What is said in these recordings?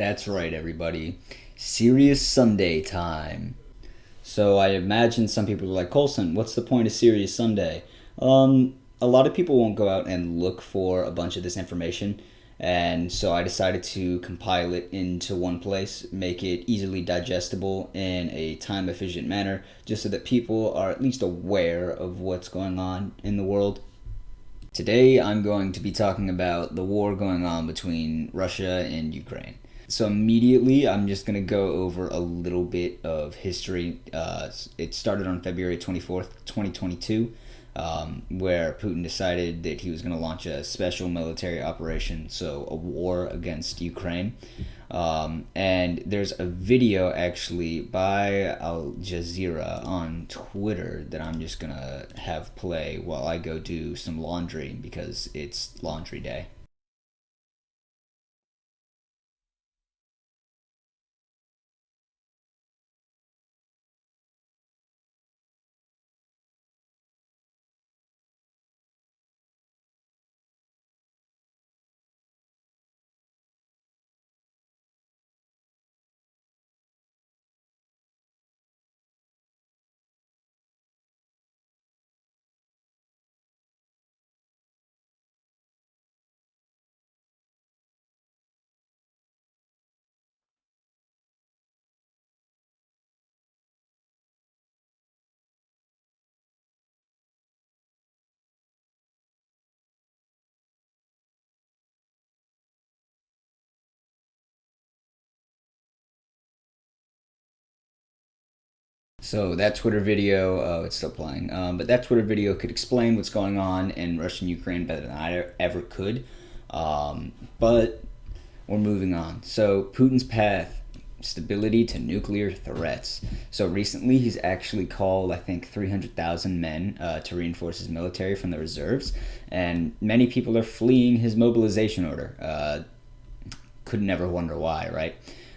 That's right, everybody. Serious Sunday time. So I imagine some people are like, Colson, what's the point of Serious Sunday? A lot of people won't go out and look for a bunch of this information, and so I decided to compile it into one place, make it easily digestible in a time efficient manner, just so that people are at least aware of what's going on in the world. Today, I'm going to be talking about the war going on between Russia and Ukraine. So, immediately, I'm just going to go over a little bit of history. It started on February 24th, 2022, where Putin decided that he was going to launch a special military operation, so a war against Ukraine. And there's a video actually by Al Jazeera on Twitter that I'm just gonna have play while I go do some laundry because it's laundry day. So that Twitter video, oh, it's still playing. But that Twitter video could explain what's going on in Russia and Ukraine better than I ever could. But we're moving on. So Putin's path, stability to nuclear threats. So recently, he's actually called, I think, 300,000 men to reinforce his military from the reserves, and many people are fleeing his mobilization order. Could never wonder why, right?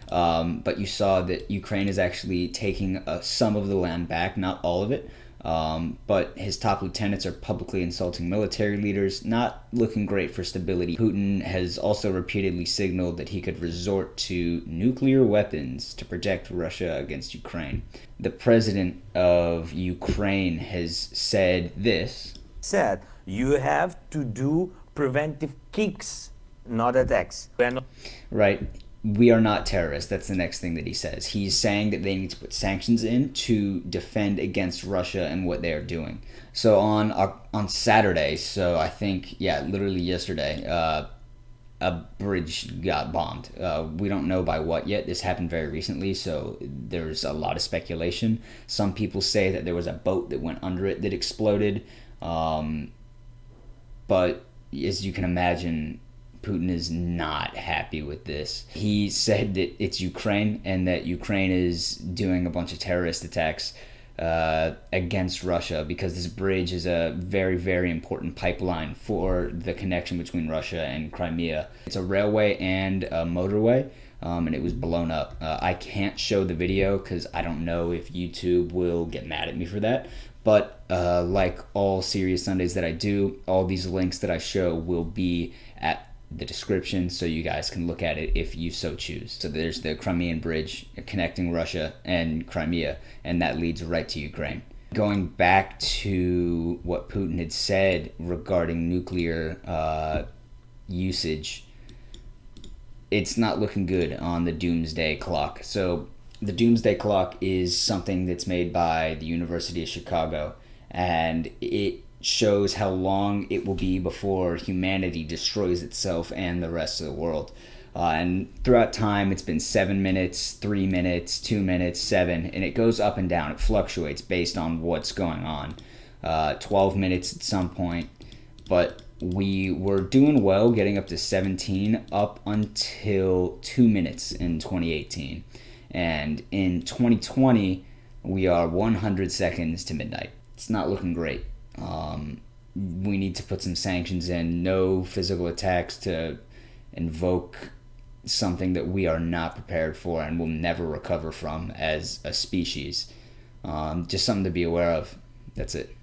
But you saw that Ukraine is actually taking some of the land back, not all of it. But his top lieutenants are publicly insulting military leaders, not looking great for stability. Putin has also repeatedly signaled that he could resort to nuclear weapons to protect Russia against Ukraine. The president of Ukraine has said this. Said you have to do preventive kicks, not attacks. Right. We are not terrorists. That's the next thing that he says. He's saying that they need to put sanctions in to defend against Russia and what they are doing. So on Saturday, so I think, yeah, literally yesterday, a bridge got bombed. We don't know by what yet. This happened very recently, so there's a lot of speculation. Some people say that there was a boat that went under it that exploded. But as you can imagine, Putin is not happy with this. He said that it's Ukraine and that Ukraine is doing a bunch of terrorist attacks against Russia because this bridge is a very, very important pipeline for the connection between Russia and Crimea. It's a railway and a motorway, and it was blown up. I can't show the video because I don't know if YouTube will get mad at me for that. But like all Serious Sundays that I do, all these links that I show will be at the description so you guys can look at it if you so choose. So there's the Crimean Bridge connecting Russia and Crimea, and that leads right to Ukraine. Going back to what Putin had said regarding nuclear usage, it's not looking good on the doomsday clock. So the doomsday clock is something that's made by the University of Chicago, and it shows how long it will be before humanity destroys itself and the rest of the world. And throughout time, it's been 7 minutes, 3 minutes, 2 minutes, 7, and it goes up and down. It fluctuates based on what's going on. 12 minutes at some point, but we were doing well getting up to 17 up until 2 minutes in 2018. And in 2020, we are 100 seconds to midnight. It's not looking great. We need to put some sanctions in, no physical attacks to invoke something that we are not prepared for and will never recover from as a species. Just something to be aware of. That's it.